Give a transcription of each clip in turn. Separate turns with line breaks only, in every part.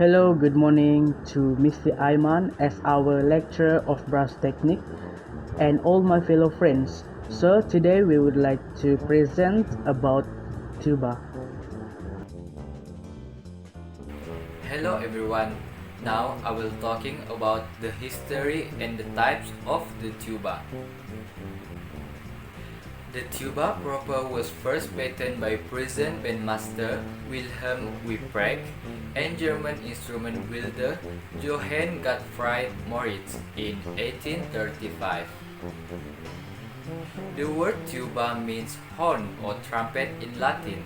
Hello, good morning to Mr. Ayman as our lecturer of brass technique and all my fellow friends. So today we would like to present about tuba.
Hello everyone. Now I will talking about the history and the types of the tuba. The tuba proper was first patented by Prussian bandmaster Wilhelm Wipprecht and German instrument builder Johann Gottfried Moritz in 1835. The word tuba means horn or trumpet in Latin.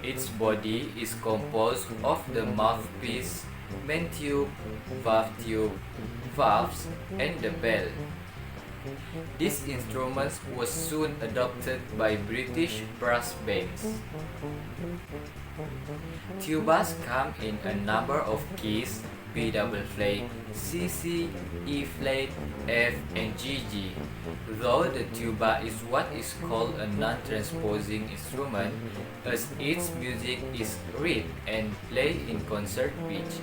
Its body is composed of the mouthpiece, main tube, valves, and the bell. These instruments were soon adopted by British brass bands. Tubas come in a number of keys: B double flat, C C, E flat, F, and G G. Though the tuba is what is called a non-transposing instrument, as its music is read and played in concert pitch.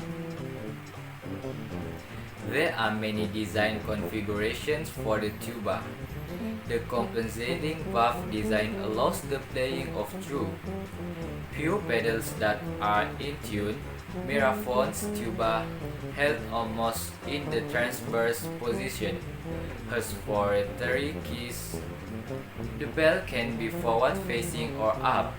There are many design configurations for the tuba. The compensating valve design allows the playing of true, pure pedals that are in tune. Mirafon's tuba, held almost in the transverse position, has 4 rotary keys. The bell can be forward facing or up.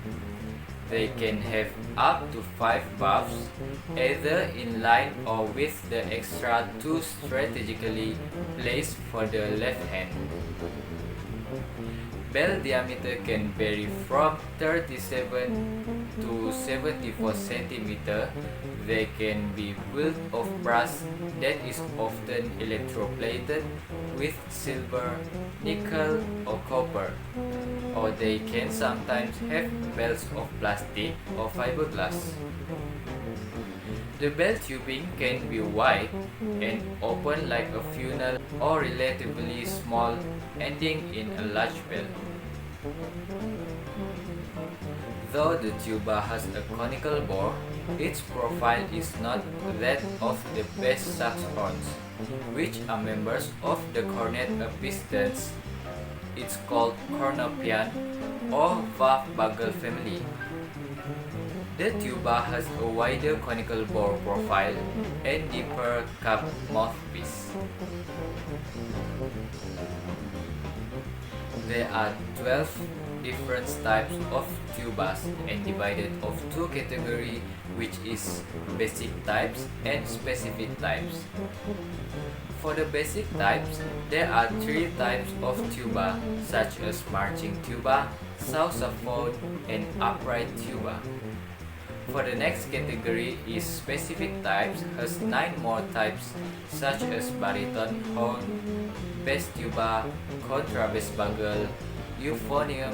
They can have up to 5 valves, either in line or with the extra 2 strategically placed for the left hand. Bell diameter can vary from 37 to 74 cm. They can be built of brass that is often electroplated with silver, nickel, or copper, or they can sometimes have bells of plastic or fiberglass. The bell tubing can be wide and open like a funnel or relatively small, ending in a large bell. Though the tuba has a conical bore, its profile is not that of the bass saxhorns, which are members of the cornet pistons. It's called cornopian or valve bugle family. The tuba has a wider conical bore profile and deeper cup mouthpiece. There are 12 different types of tubas and divided of 2 categories, which is basic types and specific types. For the basic types, there are 3 types of tuba, such as marching tuba, sousaphone, and upright tuba. For the next category is specific types, has 9 more types, such as baritone horn, bass tuba, contrabass bugle, euphonium,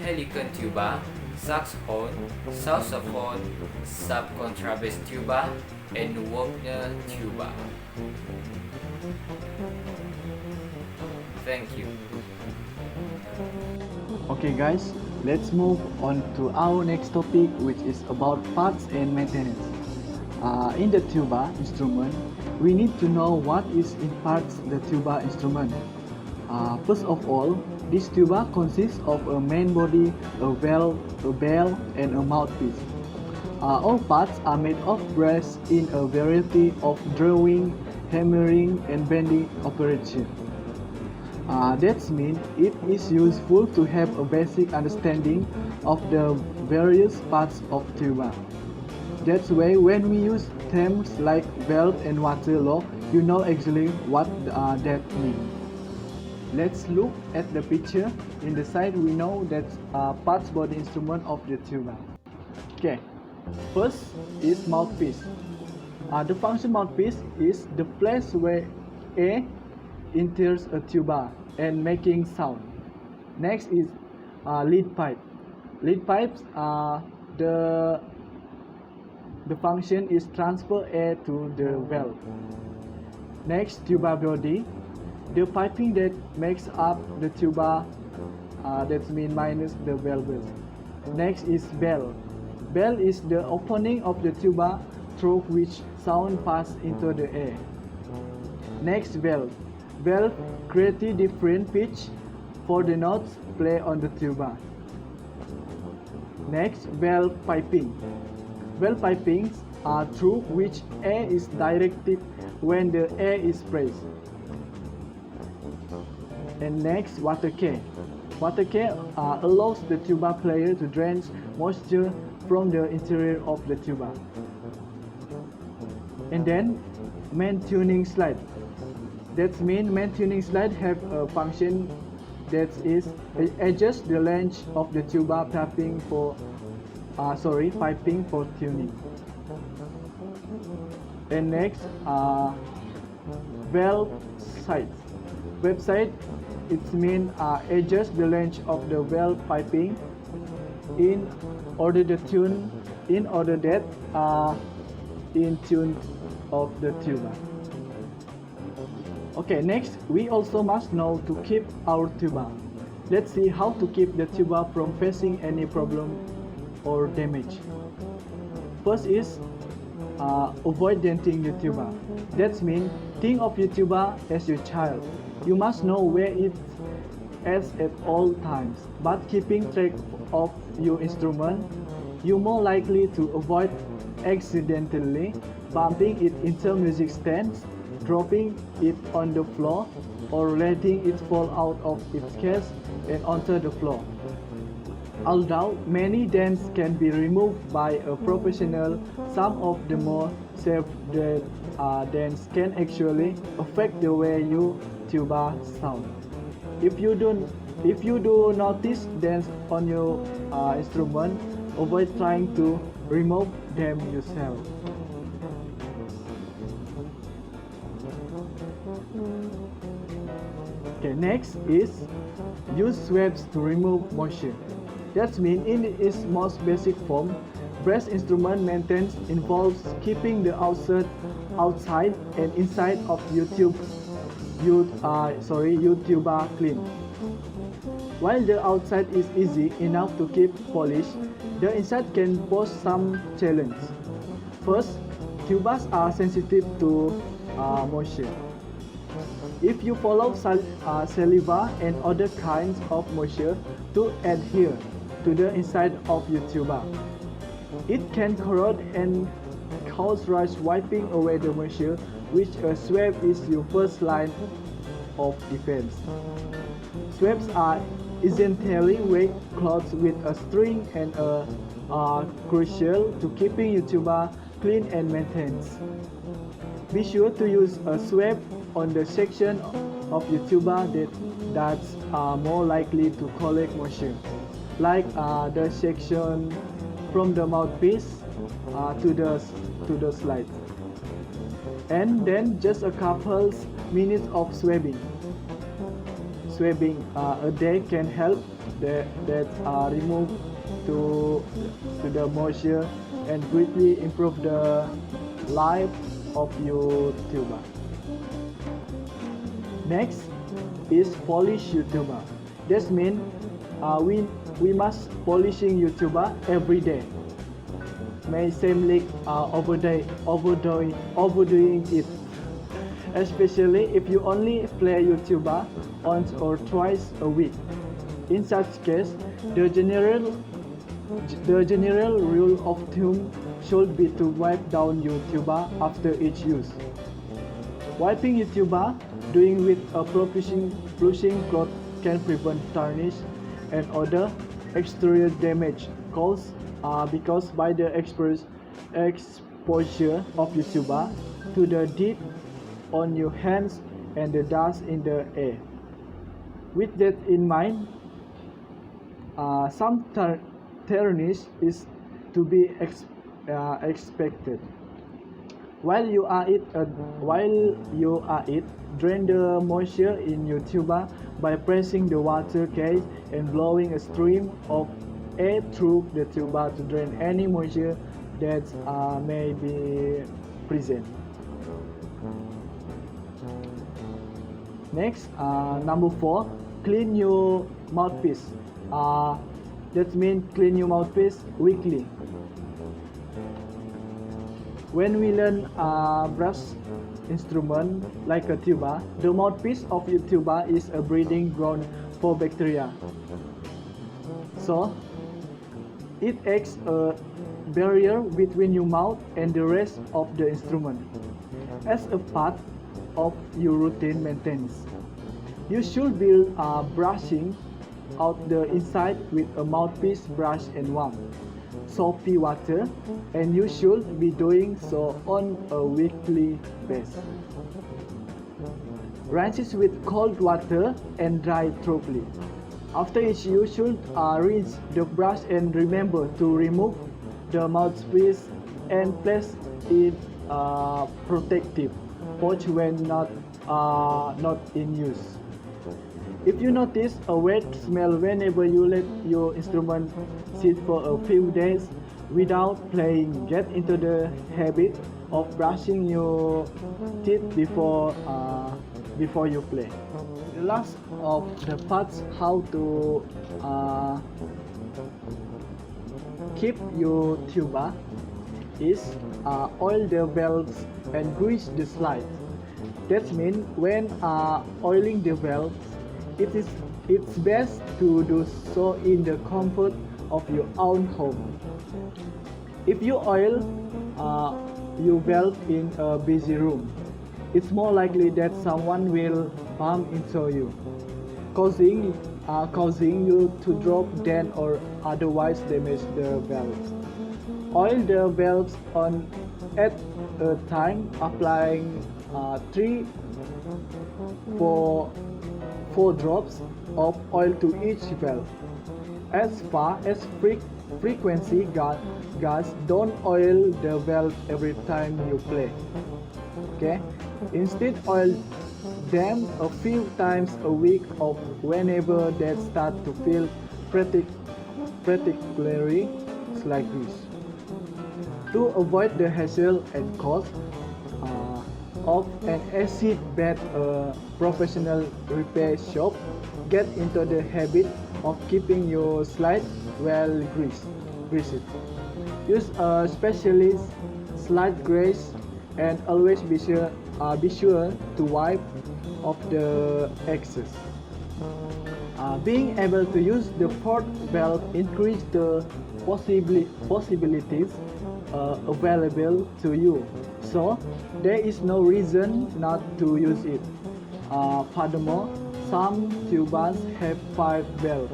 helicon tuba, saxhorn, sousaphone, subcontrabass tuba, and Wagner tuba. Thank you.
Okay guys, let's move on to our next topic, which is about parts and maintenance. In the tuba instrument, we need to know what is in parts the tuba instrument. First of all, this tuba consists of a main body, a valve, a bell, and a mouthpiece. All parts are made of brass in a variety of drawing, hammering, and bending operations. That means it is useful to have a basic understanding of the various parts of tuba. That's why when we use terms like valve and water lock, you know exactly what that means. Let's look at the picture. In the side we know that parts body instrument of the tuba. Okay, first is mouthpiece. The function mouthpiece is the place where A enters a tuba and making sound. Next is lead pipe. Lead pipes the function is transfer air to the valve. Next, tuba body, the piping that makes up the tuba, that means minus the valves. Next is bell. Bell is the opening of the tuba through which sound pass into the air. Next, valve. Valve create different pitch for the notes play on the tuba. Next, valve piping. Valve pipings are through which air is directed when the air is pressed. And next, water care. Water care allows the tuba player to drain moisture from the interior of the tuba. And then, main tuning slide. That means main tuning slide have a function that is adjust the length of the tuba piping for tuning. And next, valve side. Website, it means adjust the length of the valve piping in order that in tune of the tuba. Okay, next we also must know to keep our tuba. Let's see how to keep the tuba from facing any problem or damage. First is avoid denting the tuba. That means think of your tuba as your child. You must know where it is at all times. But keeping track of your instrument, you're more likely to avoid accidentally bumping it into music stands, dropping it on the floor, or letting it fall out of its case and onto the floor. Although many dents can be removed by a professional, some of the more safe dents can actually affect the way your tuba sound. If you do notice dents on your instrument, avoid trying to remove them yourself. Okay, next is use swabs to remove moisture. That means in its most basic form, brass instrument maintenance involves keeping the outside and inside of your tuba clean. While the outside is easy enough to keep polished, the inside can pose some challenge. First, tubas are sensitive to moisture. If you follow saliva and other kinds of moisture to adhere to the inside of your tuba, it can corrode and cause rash. Wiping away the moisture, which a swab is your first line of defense. Swabs are essentially wet cloths with a string and are crucial to keeping your tuba clean and maintained. Be sure to use a swab on the section of your tuba that's more likely to collect moisture, like the section from the mouthpiece to the slide. And then just a couple minutes of swabbing. A day can help that remove to the moisture and greatly improve the life of your tuba. Next is polish your tuba. That means we must polishing your tuba every day. May seem like overdoing it, especially if you only play your tuba once or twice a week. In such case, the general rule of thumb should be to wipe down your tuba after each use. Wiping your tuba, doing with a flushing cloth, can prevent tarnish and other exterior damage caused because by the exposure of your tuba to the dirt on your hands and the dust in the air. With that in mind, some tarnish is to be expected. While you are it, drain the moisture in your tuba by pressing the water cage and blowing a stream of air through the tuba to drain any moisture that may be present. Next, number 4, clean your mouthpiece. That means clean your mouthpiece weekly. When we learn brass instrument like a tuba, the mouthpiece of your tuba is a breeding ground for bacteria. So it acts a barrier between your mouth and the rest of the instrument. As a part of your routine maintenance, you should be brushing out the inside with a mouthpiece brush and warm, soapy water, and you should be doing so on a weekly basis. Rinse it with cold water and dry thoroughly. After each you should rinse the brush and remember to remove the mouthpiece and place it protective pouch when not in use. If you notice a wet smell whenever you let your instrument sit for a few days without playing, get into the habit of brushing your teeth before you play. The last of the parts how to keep your tuba is oil the valves and grease the slide. That means when oiling the valves, it's best to do so in the comfort of your own home. If you oil your valve in a busy room, it's more likely that someone will bump into you, causing you to drop dead or otherwise damage the valves. Oil the valves on at a time, applying 3-4 drops of oil to each valve. As far as frequency goes, don't oil the valve every time you play. Okay? Instead, oil them a few times a week or whenever they start to feel particularly sluggish. To avoid the hassle and cost of an acid bath, a professional repair shop get into the habit of keeping your slide well greased. Use a specialist slide grease and always be sure to wipe off the excess. Being able to use the fourth valve increase the possibilities available to you, so there is no reason not to use it. Furthermore, some tubas have 5 valves.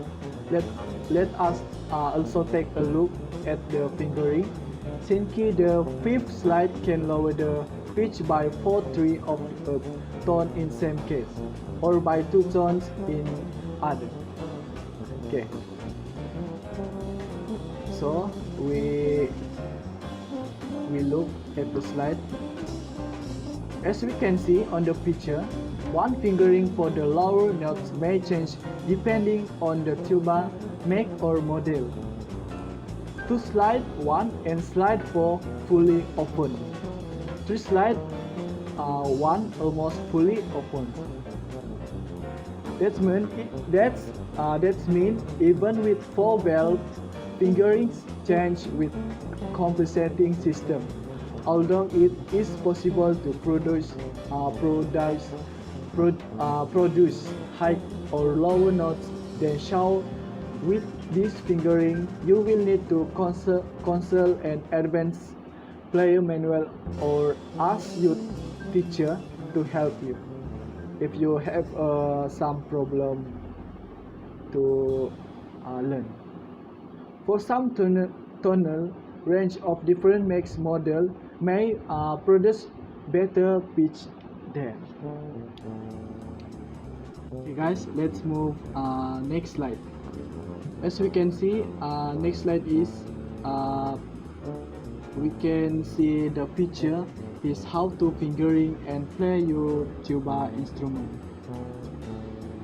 Let us also take a look at the fingering. Since the 5th slide can lower the pitch by 4/3 of a tone in some case, or by 2 tones in other. Okay. So we look at the slide. As we can see on the picture, one fingering for the lower notes may change depending on the tuba make or model. To slide 1 and slide 4 fully open. To slide 1 almost fully open. That means even with 4 valves, fingerings change with compensating system. Although it is possible to produce high or lower notes than shown with this fingering, you will need to consult an advanced player manual or ask your teacher to help you if you have some problem to learn. For some tonal range of different makes model may produce better pitch there. Okay guys, let's move next slide. As we can see, next slide is we can see the picture is how to fingering and play your tuba instrument.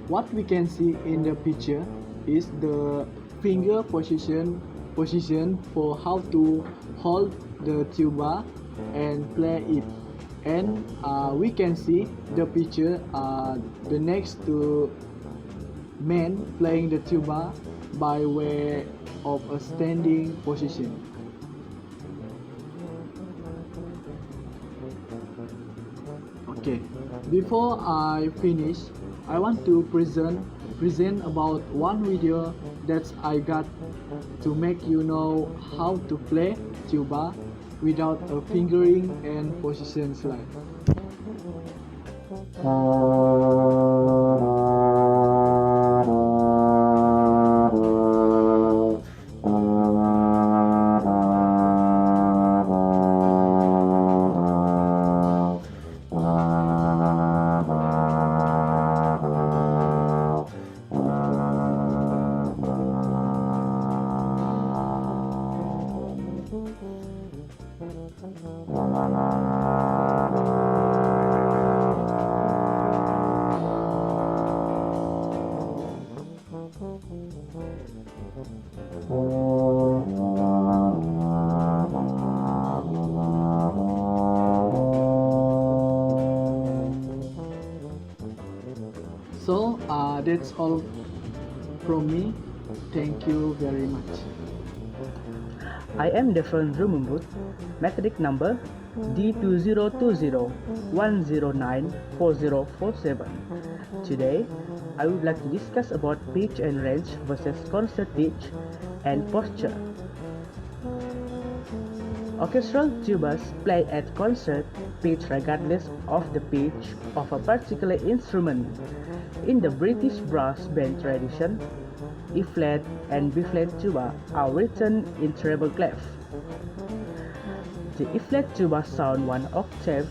What we can see in the picture is the finger position for how to hold the tuba and play it. And we can see the picture the next to man playing the tuba by way of a standing position. Okay, before I finish, I want to present about one video that I got to make you know how to play tuba without a fingering and position slide. So that's all from me. Thank you very much.
I am Defron Rumumbut, methodic number D2020-109-4047. Today, I would like to discuss about pitch and range versus concert pitch and posture. Orchestral tubas play at concert pitch regardless of the pitch of a particular instrument. In the British brass band tradition, E-flat and B-flat tuba are written in treble clef. The E-flat tuba sound one octave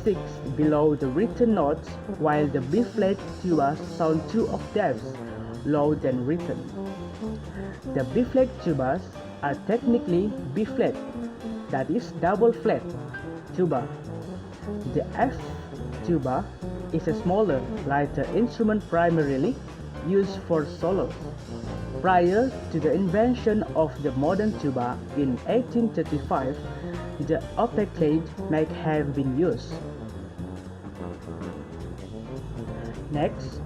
sixth below the written notes, while the B-flat tuba sound 2 octaves lower than written. The B-flat tubas are technically B-flat, that is double flat tuba. The F tuba is a smaller, lighter instrument primarily used for solos. Prior to the invention of the modern tuba in 1835, the operclave might have been used. Next,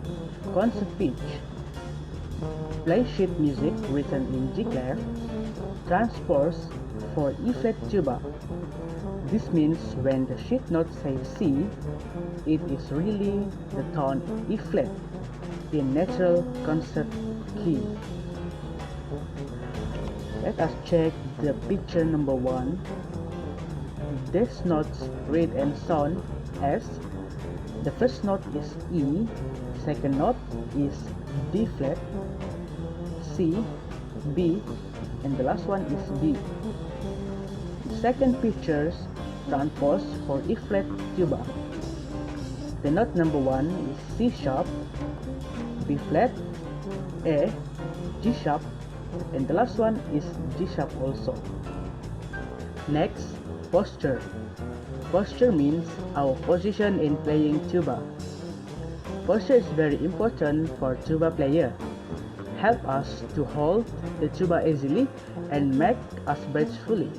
concert pitch. Play sheet music written in G clef, transposed for E-flat tuba. This means when the sheet note says C, it is really the tone E-flat in natural concert key. Let us check the picture number 1. These notes read and sound as the first note is E, second note is D flat, C, B, and the last one is B. The second pictures transpose for E flat tuba. The note number 1 is C sharp, B flat, A, G sharp, and the last one is G sharp also. Next, posture. Posture means our position in playing tuba. Posture is very important for tuba player. Help us to hold the tuba easily and make us breathe fully.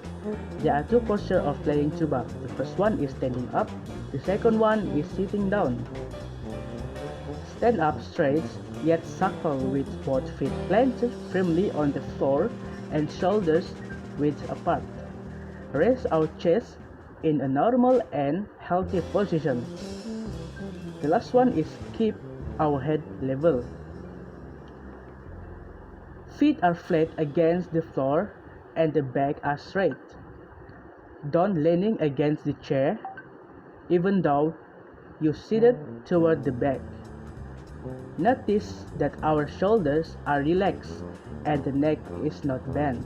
There are 2 postures of playing tuba. The first one is standing up, the second one is sitting down. Stand up straight, yet suckle with both feet planted firmly on the floor and shoulders width apart. Raise our chest in a normal and healthy position. The last one is keep our head level. Feet are flat against the floor and the back are straight. Don't leaning against the chair, even though you seated toward the back. Notice that our shoulders are relaxed and the neck is not bent.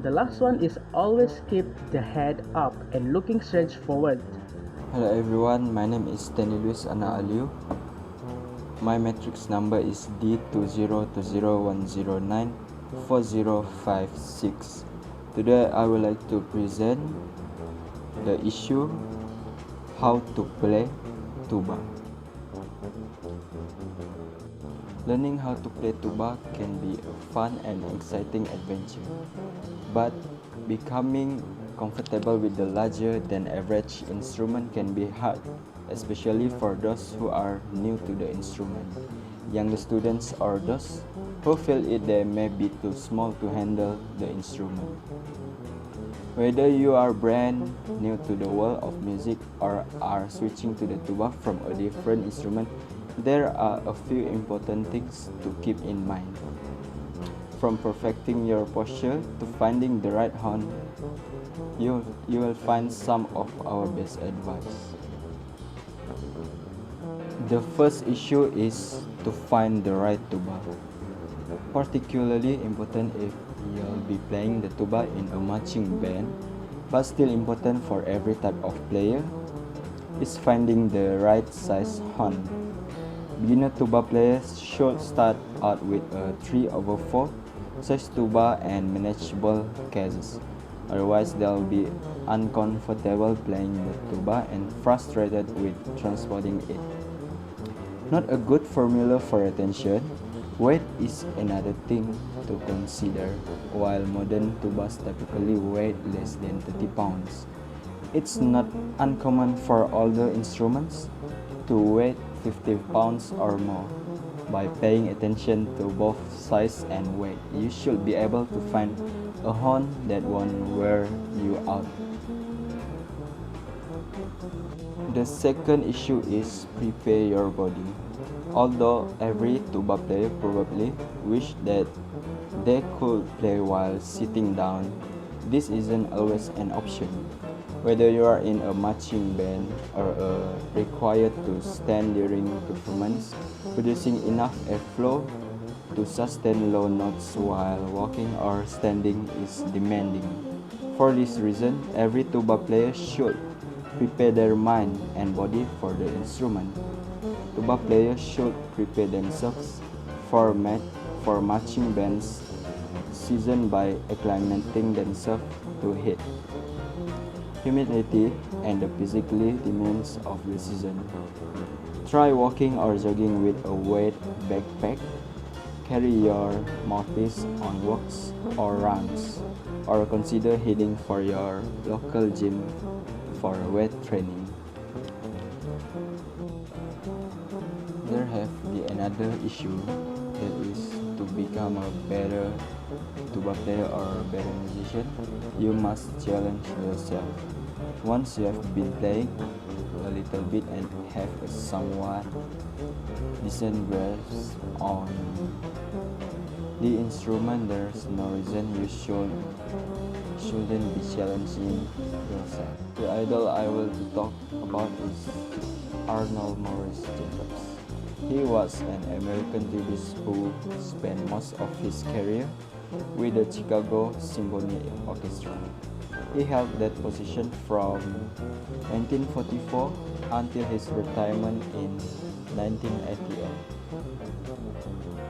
The last one is always keep the head up and looking straight forward.
Hello everyone, my name is anak Alew. My matrix number is D2020-109-4056. Today I would like to present the issue how to play tuba. Learning how to play tuba can be a fun and exciting adventure, but becoming comfortable with the larger than average instrument can be hard, especially for those who are new to the instrument, younger students, or those who feel they may be too small to handle the instrument. Whether you are brand new to the world of music or are switching to the tuba from a different instrument, there are a few important things to keep in mind. From perfecting your posture to finding the right horn, you will find some of our best advice. The first issue is to find the right tuba. Particularly important if you'll be playing the tuba in a marching band, but still important for every type of player, is finding the right size horn. Beginner tuba players should start out with a 3/4 size tuba and manageable cases. Otherwise, they'll be uncomfortable playing the tuba and frustrated with transporting it. Not a good formula for retention. Weight is another thing to consider. While modern tubas typically weigh less than 30 pounds, it's not uncommon for older instruments to weigh 50 pounds or more. By paying attention to both size and weight, you should be able to find a horn that won't wear you out. The second issue is prepare your body. Although every tuba player probably wish that they could play while sitting down, this isn't always an option. Whether you are in a marching band or required to stand during performance, producing enough airflow to sustain low notes while walking or standing is demanding. For this reason, every tuba player should prepare their mind and body for the instrument. Tuba players should prepare themselves for marching bands season by acclimating themselves to heat, humidity, and the physical demands of the season. Try walking or jogging with a weight backpack. Carry your mouthpiece on walks or runs, or consider heading for your local gym for weight training. There have been another issue, that is to become a better tuba player or a better musician, you must challenge yourself. Once you have been playing a little bit and have a somewhat decent grasp on the instrument, there's no reason you shouldn't be challenging yourself. The idol I will talk about is Arnold Maurice Jacobs. He was an American tubist who spent most of his career with the Chicago Symphony Orchestra. He held that position from 1944 until his retirement in 1988.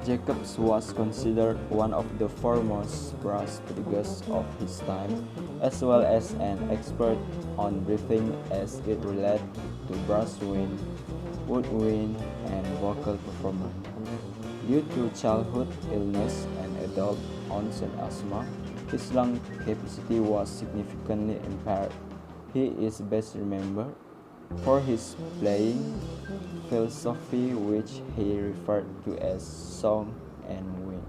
Jacobs was considered one of the foremost brass pedagogues of his time, as well as an expert on breathing as it related to brass wind, woodwind, and vocal performance. Due to childhood illness and adult onset asthma, his lung capacity was significantly impaired. He is best remembered for his playing philosophy, which he referred to as song and wind.